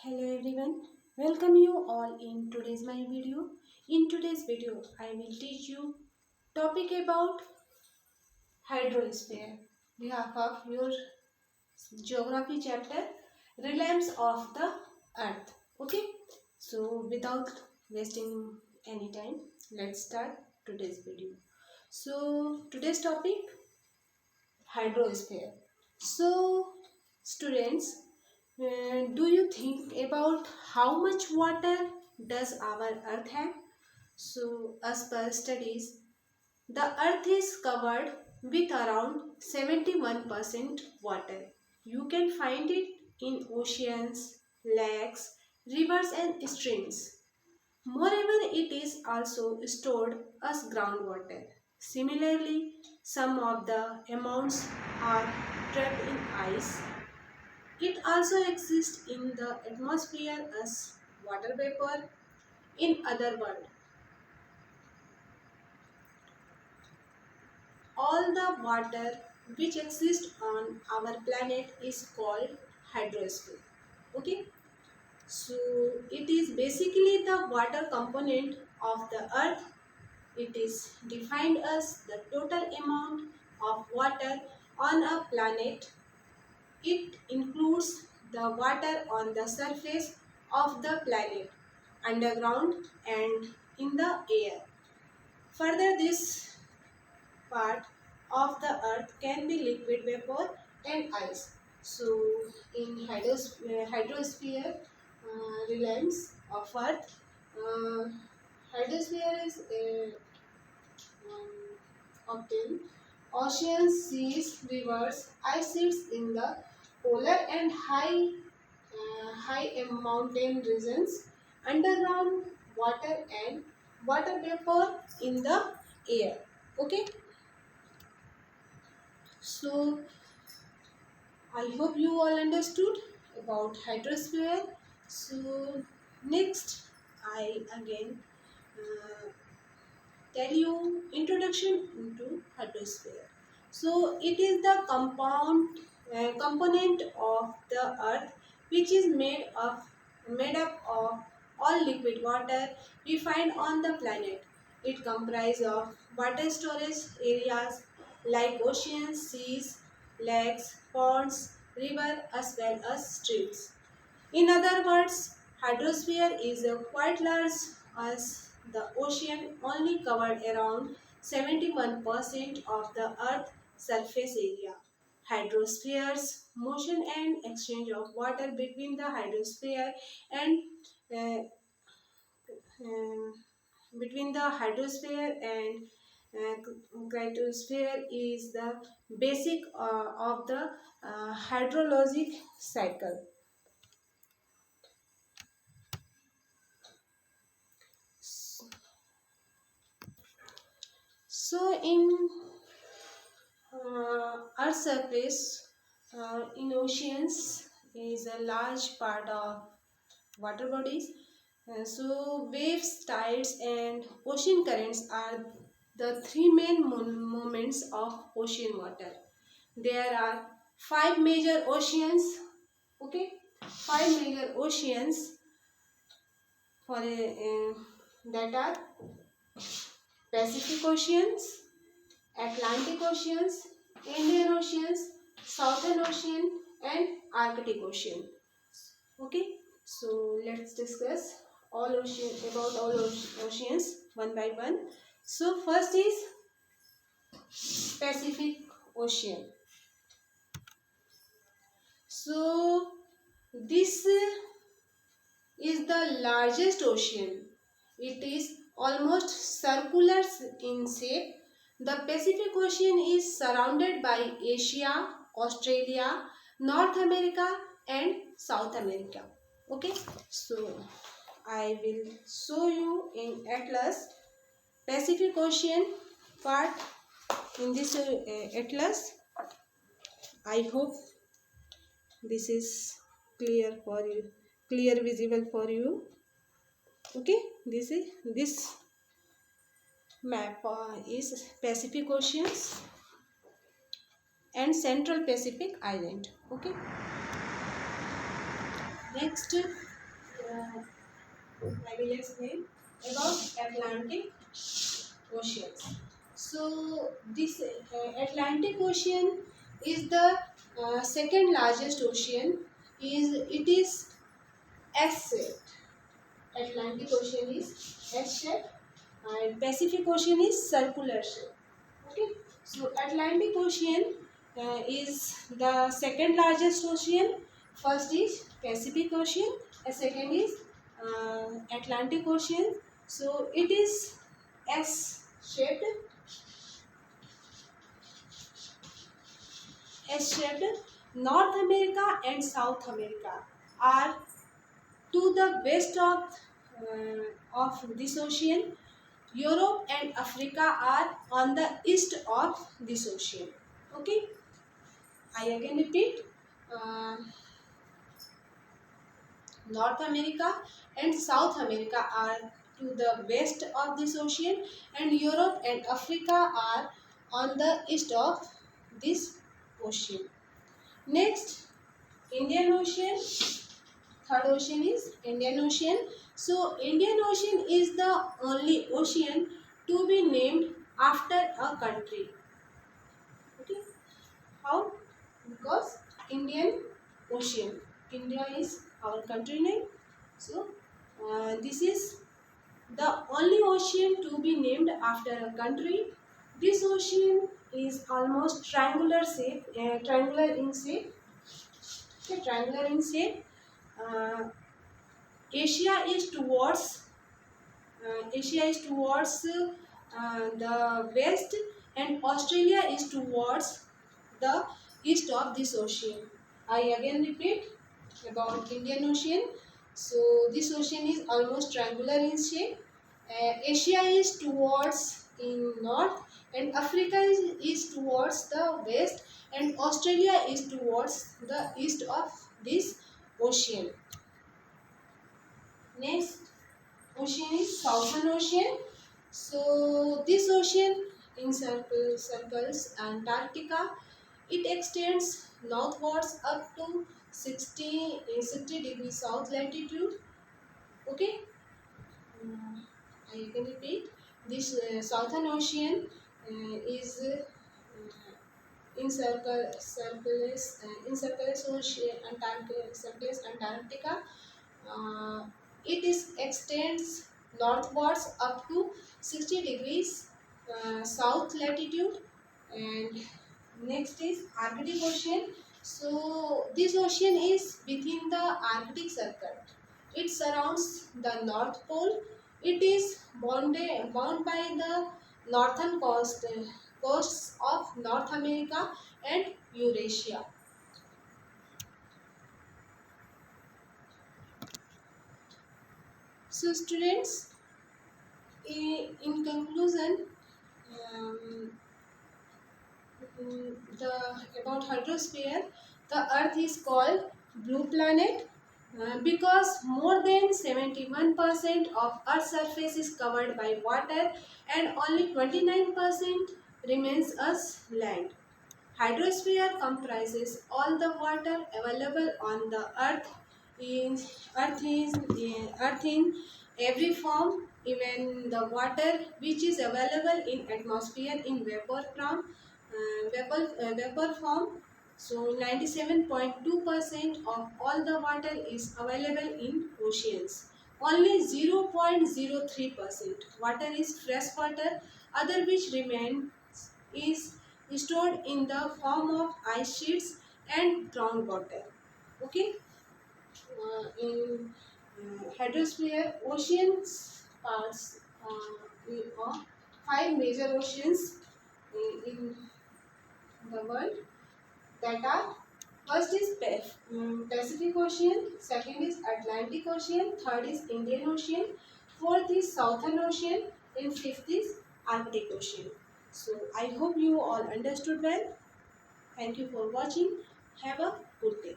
Hello everyone, welcome you all in today's my video. In today's video, I will teach you topic about hydrosphere. Behalf of your geography chapter, realms of the earth. Okay, so without wasting any time, let's start today's video. So today's topic hydrosphere. So students, do you think about how much water does our earth have? So as per studies, the earth is covered with around 71% water. You can find it in oceans, lakes, rivers and streams. Moreover, it is also stored as groundwater. Similarly, some of the amounts are trapped in ice. It also exists in the atmosphere as water vapor. In other words, all the water which exists on our planet is called hydrosphere. Okay, so it is basically the water component of the earth. It is defined as the total amount of water on a planet. It includes the water on the surface of the planet, underground and in the air. Further, this part of the earth can be liquid vapor and ice. So, in hydrosphere realms of earth, uh, hydrosphere is obtained. Oceans, seas, rivers, ice sheets in the polar and high mountain regions, underground water and water vapor in the air. Okay, so I hope you all understood about hydrosphere. So next, I again uh, tell you introduction into hydrosphere. So it is the component of the earth which is made up of all liquid water we find on the planet. It comprises of water storage areas like oceans, seas, lakes, ponds, river as well as streams. In other words, hydrosphere is a quite large as the ocean only covered around 71% of the earth's surface area. Hydrospheres, motion and exchange of water between the hydrosphere and uh, uh, hydrosphere and cryosphere is the basic of the hydrologic cycle. So in Earth's surface, in oceans is a large part of water bodies. So waves, tides and ocean currents are the three main movements of ocean water. There are five major oceans. Okay, five major oceans for that are Pacific Oceans, Atlantic Oceans, Indian Oceans, Southern Ocean and Arctic Ocean. Okay, so let's discuss oceans one by one. So first is Pacific Ocean. So this is the largest ocean. It is almost circular in shape. The Pacific Ocean is surrounded by Asia, Australia, North America and South America. Okay, so I will show you in Atlas Pacific Ocean part in this Atlas. I hope this is clear visible for you. Okay, this map is Pacific Oceans and Central Pacific Island. Okay, next I will explain about Atlantic oceans. So this Atlantic Ocean is the second largest ocean. It is S-shaped. Atlantic Ocean is S-shaped and Pacific Ocean is circular shape. Okay. So Atlantic Ocean is the second largest ocean. First is Pacific Ocean and second is Atlantic Ocean. So it is S-shaped. S-shaped. North America and South America are to the west of this ocean. Europe and Africa are on the east of this ocean. Okay, I again repeat. Uh, North America and South America are to the west of this ocean, and Europe and Africa are on the east of this ocean. Next, Indian Ocean. Third ocean is Indian Ocean. So Indian Ocean is the only ocean to be named after a country. Okay, how? Because Indian Ocean. India is our country name. So this is the only ocean to be named after a country. This ocean is almost triangular in shape. Okay, triangular in shape. Uh, Asia is towards the west, and Australia is towards the east of this ocean. I again repeat about Indian Ocean. So this ocean is almost triangular in shape. Asia is towards in north, and Africa is towards the west, and Australia is towards the east of this ocean. Next ocean is Southern Ocean. So this ocean circles Antarctica. It extends northwards up to 60 degrees south latitude. Okay, I can repeat. This Southern Ocean is in circles ocean Antarctica. Uh, it is extends northwards up to 60 degrees south latitude. And next is Arctic Ocean. So this ocean is within the Arctic Circle. It surrounds the North Pole. It is bound by the northern coasts of North America and Eurasia. So students, in conclusion, um, the about hydrosphere, the Earth is called blue planet because more than 71% of Earth's surface is covered by water and only 29% remains as land. Hydrosphere comprises all the water available on the earth in earth in every form, even the water which is available in atmosphere in vapor form. So 97.2% of all the water is available in oceans. Only 0.03% water is fresh water, other which remains is stored in the form of ice sheets and groundwater. Okay, in hydrosphere, oceans parts of five major oceans in the world that are: first is Pacific Ocean, second is Atlantic Ocean, third is Indian Ocean, fourth is Southern Ocean, and fifth is Arctic Ocean. So I hope you all understood well. Thank you for watching. Have a good day.